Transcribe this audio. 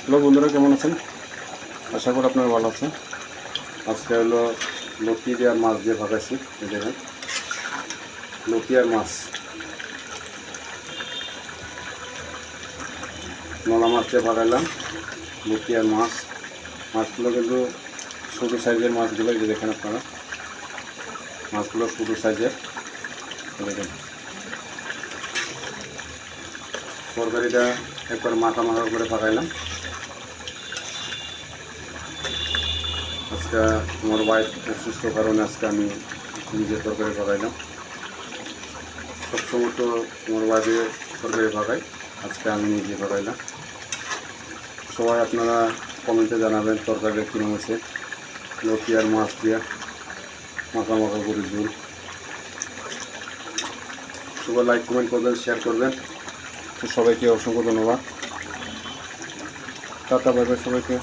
Hello বন্ধুরা, কেমন আছেন? আশা করি আপনারা ভালো আছেন। আজকে হলো লতি দিয়ে আর মাছ দিয়ে ভাগাইছি। এই দেখেন, লতি আর মাছ, নলা মাছ দিয়ে ভাগাইলাম। লতি আর মাছ, মাছগুলো কিন্তু ছোটো সাইজের মাছগুলো। এই যে দেখেন আপনারা, মাছগুলো ছোটো সাইজের। দেখেন তরকারিটা একবার মাখা মাখা করে ভাগাইলাম। আজকে আমার ওয়াইফ অসুস্থ কারণে আজকে আমি নিজের তরকারি ভাগাইলাম। সবসময় তো আমার ওয়াইফে তরকারি ভাগাই, আজকে আমি নিজে ভাগাইলাম। সবাই আপনারা কমেন্টে জানাবেন তরকারিটা কীরকম হয়েছে। লতি আর মাছ দিয়ে মাখা মাখা করে ঝুল। সবাই লাইক কমেন্ট করবেন, শেয়ার করবেন। তো সবাইকে অসংখ্য ধন্যবাদ। টাটা, বাই বাই সবাইকে।